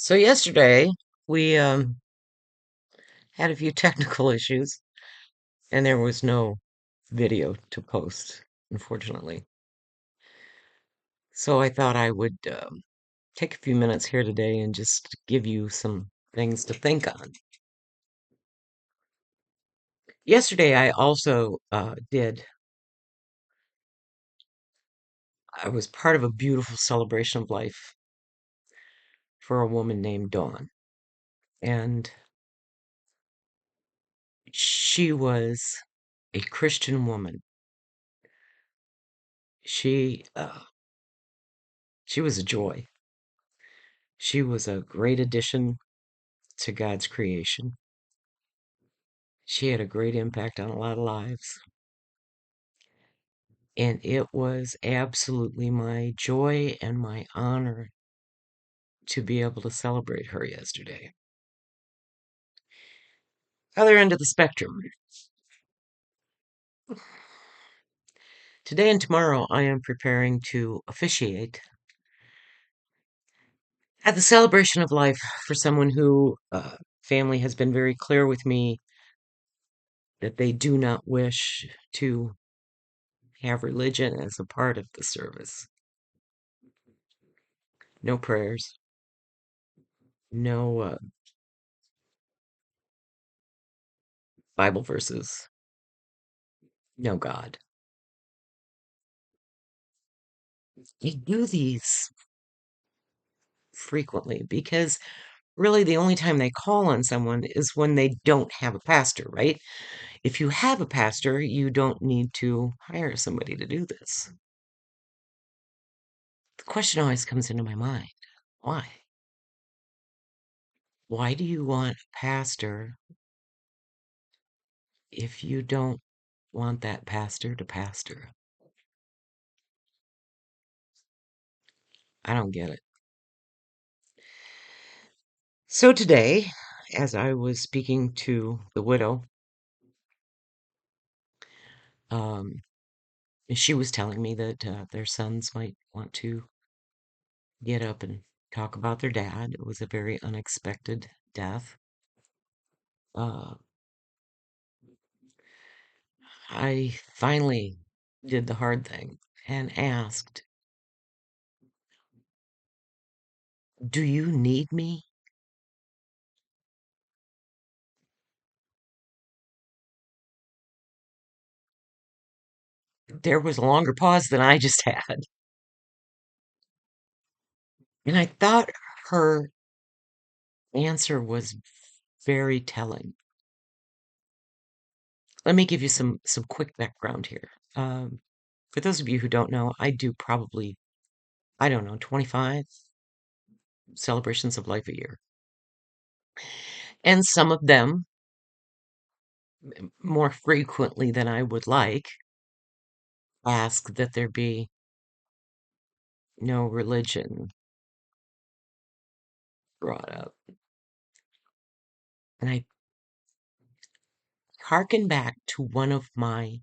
So yesterday we had a few technical issues and there was no video to post, unfortunately. So I thought I would take a few minutes here today and just give you some things to think on. Yesterday I also I was part of a beautiful celebration of life for a woman named Dawn. And she was a Christian woman. She uh, she was a joy. She was a great addition to God's creation. She had a great impact on a lot of lives. And it was absolutely my joy and my honor to be able to celebrate her yesterday. Other end of the spectrum. Today and tomorrow, I am preparing to officiate at the celebration of life for someone who family has been very clear with me that they do not wish to have religion as a part of the service. No prayers, no Bible verses, no God. You do these frequently because really the only time they call on someone is when they don't have a pastor, right? If you have a pastor, you don't need to hire somebody to do this. The question always comes into my mind, why? Why do you want a pastor if you don't want that pastor to pastor? I don't get it. So today, as I was speaking to the widow, um, she was telling me that their sons might want to get up and talk about their dad. It was a very unexpected death. Uh, I finally did the hard thing and asked, "Do you need me?" There was a longer pause than I just had. And I thought her answer was very telling. Let me give you some quick background here. For those of you who don't know, I do probably, I don't know, 25 celebrations of life a year. And some of them, more frequently than I would like, ask that there be no religion brought up. And I hearken back to one of my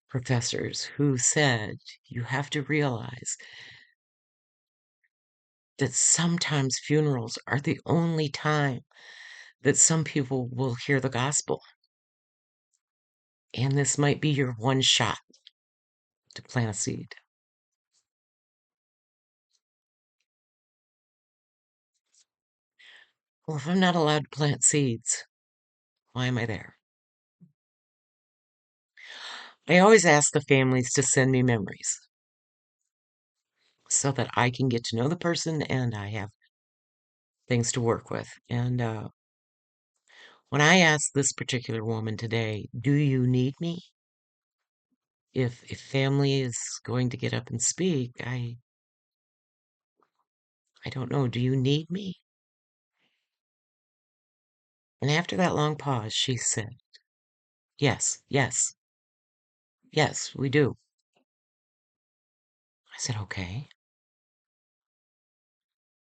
professors who said, you have to realize that sometimes funerals are the only time that some people will hear the gospel. And this might be your one shot to plant a seed. Well, if I'm not allowed to plant seeds, why am I there? I always ask the families to send me memories so that I can get to know the person and I have things to work with. And when I asked this particular woman today, do you need me? If family is going to get up and speak, I don't know, do you need me? And after that long pause, she said, yes, yes, yes, we do. I said, okay.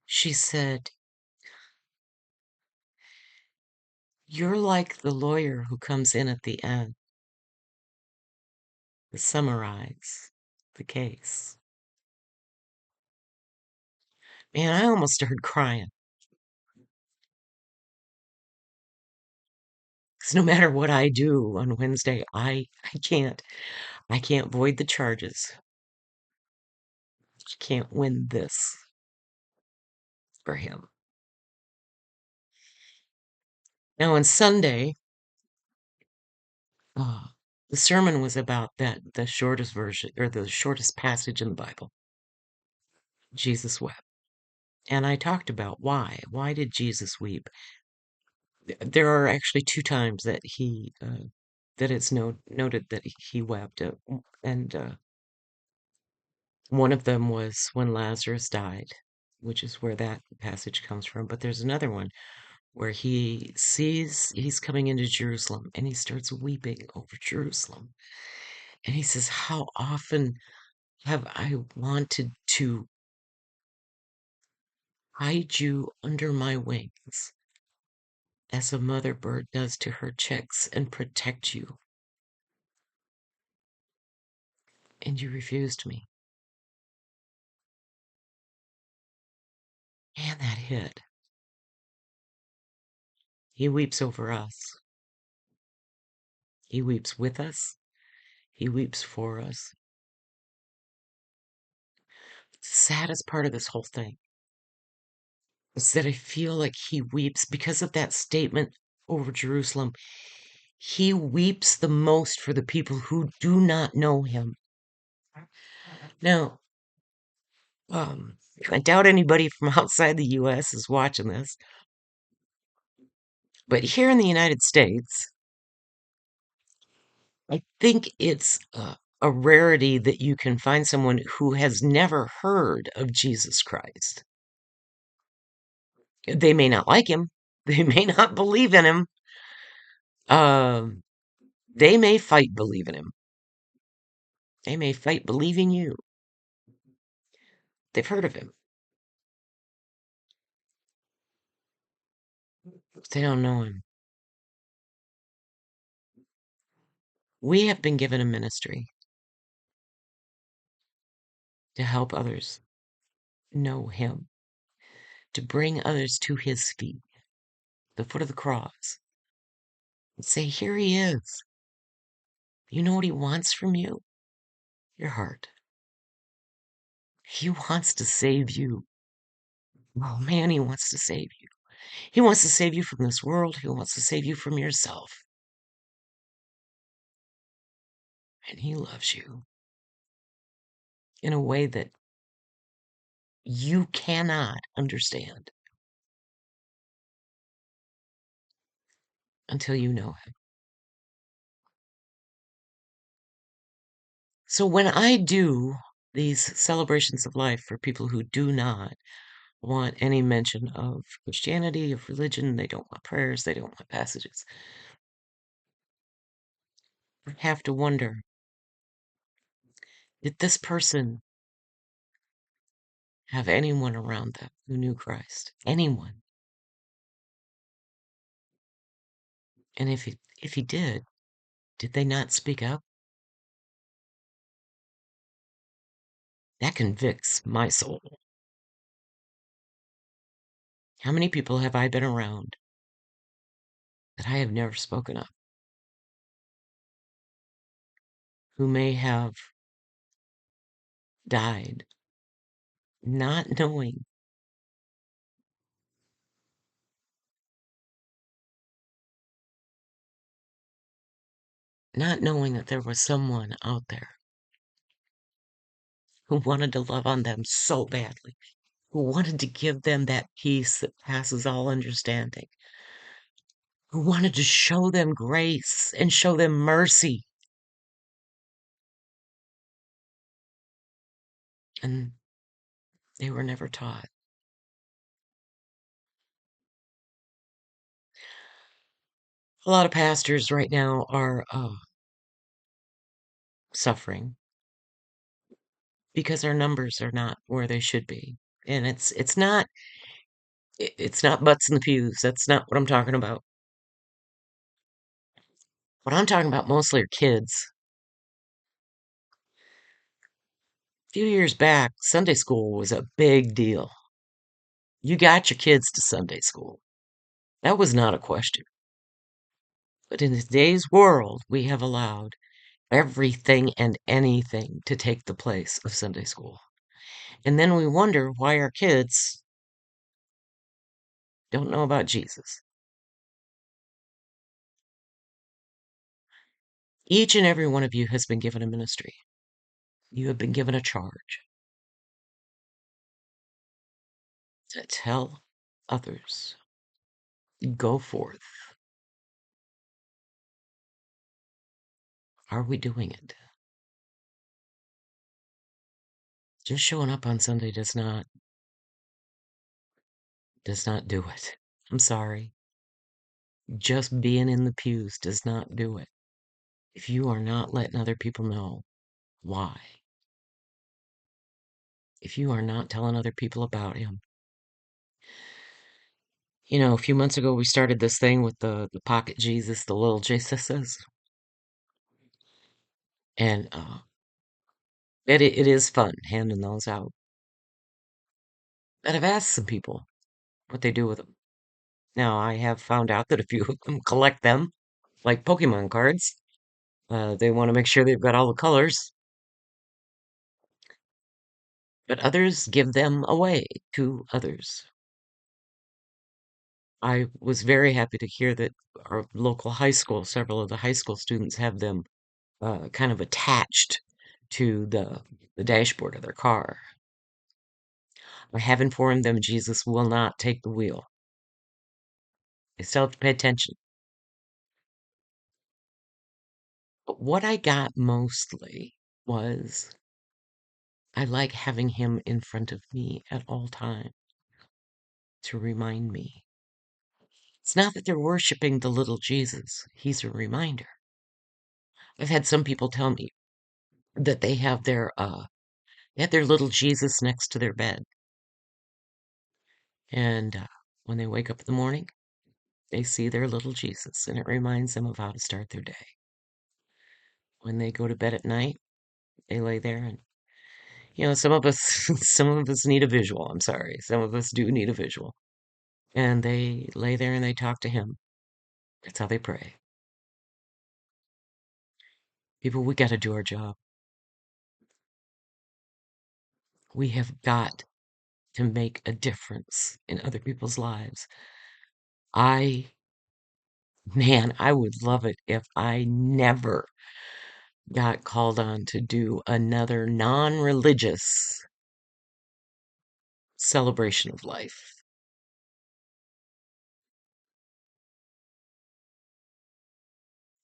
She said, you're like the lawyer who comes in at the end to summarize the case. Man, I almost started crying. Because no matter what I do on Wednesday, I can't void the charges. I can't win this for him. Now on Sunday, uh, the sermon was about the shortest version or the shortest passage in the Bible. Jesus wept. And I talked about why. Why did Jesus weep? There are actually two times that it's noted that he wept, and one of them was when Lazarus died, which is where that passage comes from. But there's another one where he sees he's coming into Jerusalem and he starts weeping over Jerusalem. And he says, "How often have I wanted to hide you under my wings, as a mother bird does to her chicks, and protect you, and you refused me." And that hit. He weeps over us. He weeps with us. He weeps for us. The saddest part of this whole thing is that I feel like he weeps because of that statement over Jerusalem. He weeps the most for the people who do not know him. Now, I doubt anybody from outside the US is watching this, but here in the United States, I think it's a rarity that you can find someone who has never heard of Jesus Christ. They may not like him. They may not believe in him. Um, they may fight believing him. They may fight believing you. They've heard of him. They don't know him. We have been given a ministry to help others know him, to bring others to his feet, the foot of the cross, and say, "Here he is. You know what he wants from you? Your heart. He wants to save you. Oh man, he wants to save you. He wants to save you from this world. He wants to save you from yourself. And he loves you in a way that you cannot understand until you know him." So when I do these celebrations of life for people who do not want any mention of Christianity, of religion, they don't want prayers, they don't want passages, I have to wonder, did this person have anyone around them who knew Christ? Anyone? And if he did they not speak up? That convicts my soul. How many people have I been around that I have never spoken of, who may have died not knowing, not knowing that there was someone out there who wanted to love on them so badly, who wanted to give them that peace that passes all understanding, who wanted to show them grace and show them mercy. And they were never taught. A lot of pastors right now are suffering because our numbers are not where they should be. And it's not butts in the pews. That's not what I'm talking about. What I'm talking about mostly are kids. A few years back, Sunday school was a big deal. You got your kids to Sunday school. That was not a question. But in today's world, we have allowed everything and anything to take the place of Sunday school. And then we wonder why our kids don't know about Jesus. Each and every one of you has been given a ministry. You have been given a charge to tell others. Go forth. Are we doing it? Just showing up on Sunday does not do it. I'm sorry. Just being in the pews does not do it. If you are not letting other people know why, if you are not telling other people about him. You know, a few months ago we started this thing with the pocket Jesus, the little Jesuses, and it is fun handing those out. But I've asked some people what they do with them. Now I have found out that a few of them collect them like Pokemon cards. They want to make sure they've got all the colors, but others give them away to others. I was very happy to hear that our local high school, several of the high school students have them kind of attached to the dashboard of their car. I have informed them Jesus will not take the wheel. They still have to pay attention. But what I got mostly was I like having him in front of me at all times to remind me. It's not that they're worshiping the little Jesus, he's a reminder. I've had some people tell me that they have their little Jesus next to their bed. And when they wake up in the morning, they see their little Jesus, and it reminds them of how to start their day. When they go to bed at night, they lay there and some of us some of us need a visual. I'm sorry. Some of us do need a visual. And they lay there and they talk to him. That's how they pray. People, we got to do our job. We have got to make a difference in other people's lives. I would love it if I never got called on to do another non-religious celebration of life.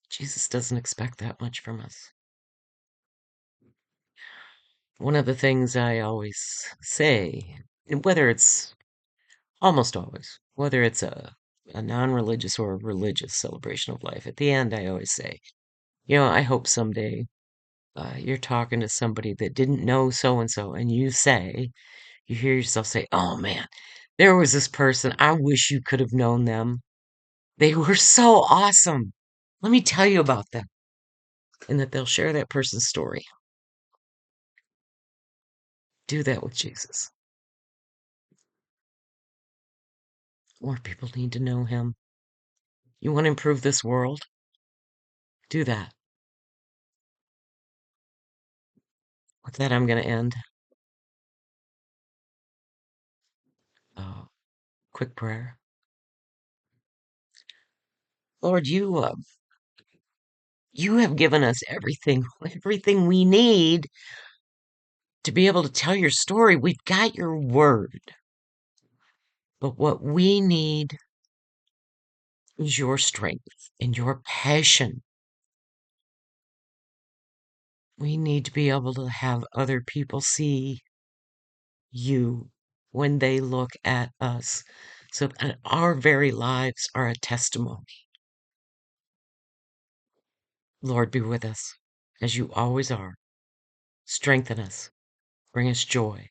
Jesus doesn't expect that much from us. One of the things I always say, and whether it's almost always, whether it's a non-religious or a religious celebration of life, at the end I always say, I hope someday you're talking to somebody that didn't know so and so, and you hear yourself say, "Oh man, there was this person. I wish you could have known them. They were so awesome. Let me tell you about them." And that they'll share that person's story. Do that with Jesus. More people need to know him. You want to improve this world? Do that. With that, I'm going to end. Uh, quick prayer. Lord, you have given us everything we need to be able to tell your story. We've got your word. But what we need is your strength and your passion. We need to be able to have other people see you when they look at us so that our very lives are a testimony. Lord, be with us as you always are. Strengthen us, bring us joy,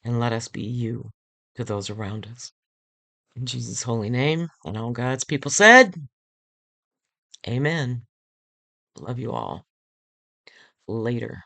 and let us be you to those around us. In Jesus' holy name, and all God's people said, Amen. Love you all. Later.